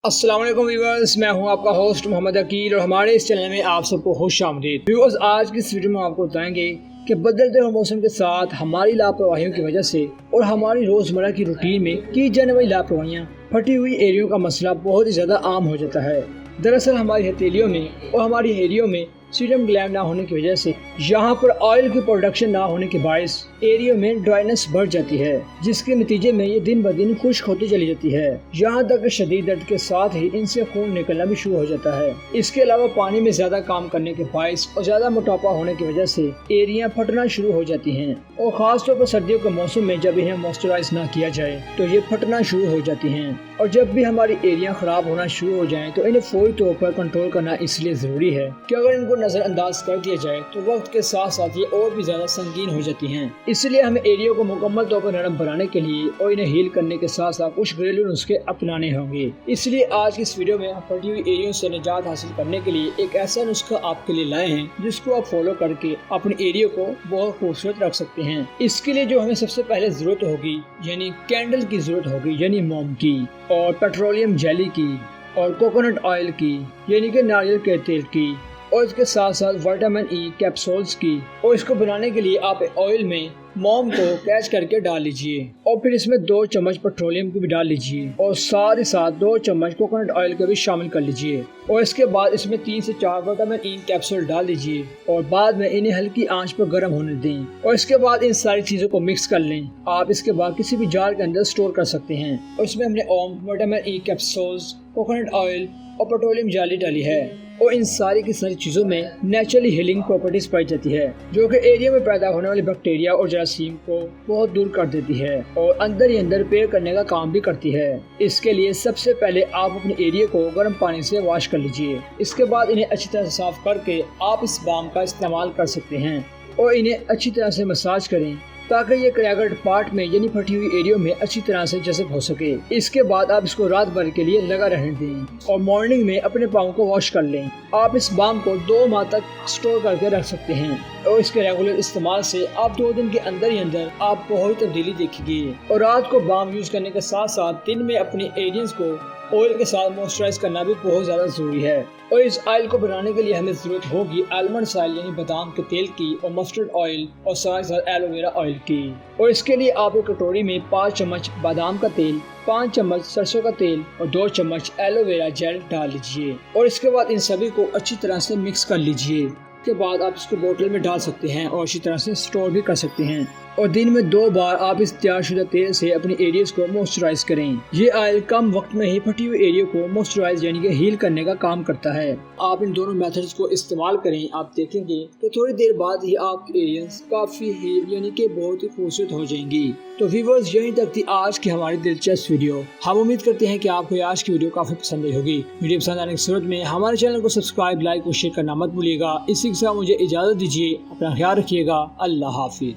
अस्सलाम वालेकुम व्यूअर्स, मैं हूं आपका होस्ट मोहम्मद अकील और हमारे इस चैनल में आप सबको खुश आमदीद। व्यूअर्स, आज की इस वीडियो में आपको बताएंगे कि बदलते हुए मौसम के साथ हमारी लापरवाहियों की वजह से और हमारी रोज़मर्रा की रूटीन में की जाने वाली लापरवाहियाँ, फटी हुई एरियो का मसला बहुत ही ज़्यादा आम हो जाता है। दरअसल हमारी हथेलियों में और हमारी एरियो में सीरम ग्लैंड ना होने की वजह से यहाँ पर ऑयल की प्रोडक्शन ना होने के बायस एरियो में ड्राइनेस बढ़ जाती है, जिसके नतीजे में ये दिन ब दिन खुश्क होती चली जाती है। यहाँ तक शदीद दर्द के साथ ही इनसे खून निकलना भी शुरू हो जाता है। इसके अलावा पानी में ज्यादा काम करने के बायस और ज्यादा मोटापा होने की वजह से एरिया फटना शुरू हो जाती हैं और खासतौर पर सर्दियों के मौसम में जब इन्हें मॉइस्चराइज ना किया जाए तो ये फटना शुरू हो जाती हैं। और जब भी हमारी एरिया खराब होना शुरू हो जाए तो इन्हें फौरी तौर पर कंट्रोल करना इसलिए जरूरी है कि अगर इनको नजरअंदाज कर दिया जाए तो वक्त के साथ साथ ये और भी ज्यादा संगीन हो जाती हैं। इसलिए हमें एरिया को मुकम्मल तौर पर नरम बनाने के लिए और इन्हें हील करने के साथ साथ कुछ घरेलू नुस्खे अपनाने होंगे। इसलिए आज की इस वीडियो में हम फटी हुई एरियो से निजात हासिल करने के लिए एक ऐसा नुस्खा आपके लिए लाए हैं जिसको आप फॉलो करके अपने एरियो को बहुत खूबसूरत रख सकते हैं। इसके लिए जो हमें सबसे पहले जरूरत होगी यानी कैंडल की जरूरत होगी, यानी मोम की, और पेट्रोलियम जेली की, और कोकोनट ऑयल की यानी कि नारियल के तेल की, और इसके साथ साथ विटामिन ई कैप्सूल्स की। और इसको बनाने के लिए आप ऑयल में मोम को कैच करके डाल लीजिए और फिर इसमें 2 चम्मच पेट्रोलियम की भी डाल लीजिए और साथ ही साथ 2 चम्मच कोकोनट ऑयल के भी शामिल कर लीजिए। और इसके बाद इसमें 3 से 4 विटामिन ई कैप्सूल डाल दीजिए और बाद में इन्हें हल्की आंच पर गर्म होने दें। और इसके बाद इन सारी चीजों को मिक्स कर लें। आप इसके बाद किसी भी जार के अंदर स्टोर कर सकते हैं। और इसमें हमने ओम, vitamin E capsules, coconut oil और पेट्रोलियम जेली डाली है। और इन सारी की सारी चीजों में नेचुरली हीलिंग प्रॉपर्टीज पाई जाती है जो कि एरिया में पैदा होने वाले बैक्टीरिया और जरासीम को बहुत दूर कर देती है और अंदर ही अंदर रिपेयर करने का काम भी करती है। इसके लिए सबसे पहले आप अपने एरिया को गर्म पानी से वॉश कर लीजिए। इसके बाद इन्हें अच्छी तरह से साफ करके आप इस बाम का इस्तेमाल कर सकते हैं और इन्हें अच्छी तरह से मसाज करें ताकि ये क्रैक्ड पार्ट में यानी फटी हुई एरियो में अच्छी तरह से जज़ब हो सके। इसके बाद आप इसको रात भर के लिए लगा रहने दें और मॉर्निंग में अपने पाँव को वॉश कर लें। आप इस बाम को 2 माह तक स्टोर करके रख सकते हैं और इसके रेगुलर इस्तेमाल से आप 2 दिन के अंदर ही अंदर आप बहुत तब्दीली देखेंगे। और रात को बाम यूज करने के साथ साथ दिन में अपने एरियंस को ऑयल के साथ मॉइस्चराइज करना भी बहुत ज्यादा जरूरी है। और इस ऑयल को बनाने के लिए हमें जरूरत होगी आलमंड ऑयल यानी बादाम के तेल की, और मस्टर्ड ऑयल और साथ साथ एलोवेरा ऑयल की। और इसके लिए आप एक कटोरी में 5 चम्मच बादाम का तेल, 5 चम्मच सरसों का तेल और 2 चम्मच एलोवेरा जेल डाल लीजिए। और इसके बाद इन सभी को अच्छी तरह से मिक्स कर लीजिए। के बाद आप इसको बोतल में डाल सकते हैं और अच्छी तरह से स्टोर भी कर सकते हैं। और दिन में 2 बार आप इस तैयारशुदा तेल से अपने एरियाज को मॉइस्चराइज करें। ये ऑयल कम वक्त में ही फटी हुई एरिया को मॉइस्चराइज यानी कि हील करने का काम करता है। आप इन दोनों मेथड्स को इस्तेमाल करें, आप देखेंगे कि थोड़ी देर बाद ही आपके एरियाज काफी हील यानी कि बहुत ही खूबसूरत हो जाएंगी। तो व्यूअर्स, यहीं तक थी आज की हमारी दिलचस्प वीडियो। हम उम्मीद करते हैं कि आपको आज की वीडियो काफी पसंद आई होगी। वीडियो पसंद आने की सूरत में हमारे चैनल को सब्सक्राइब, लाइक और शेयर करना मत भूलिएगा। इसी के साथ मुझे इजाजत दीजिए। अपना ख्याल रखिएगा। अल्लाह हाफिज।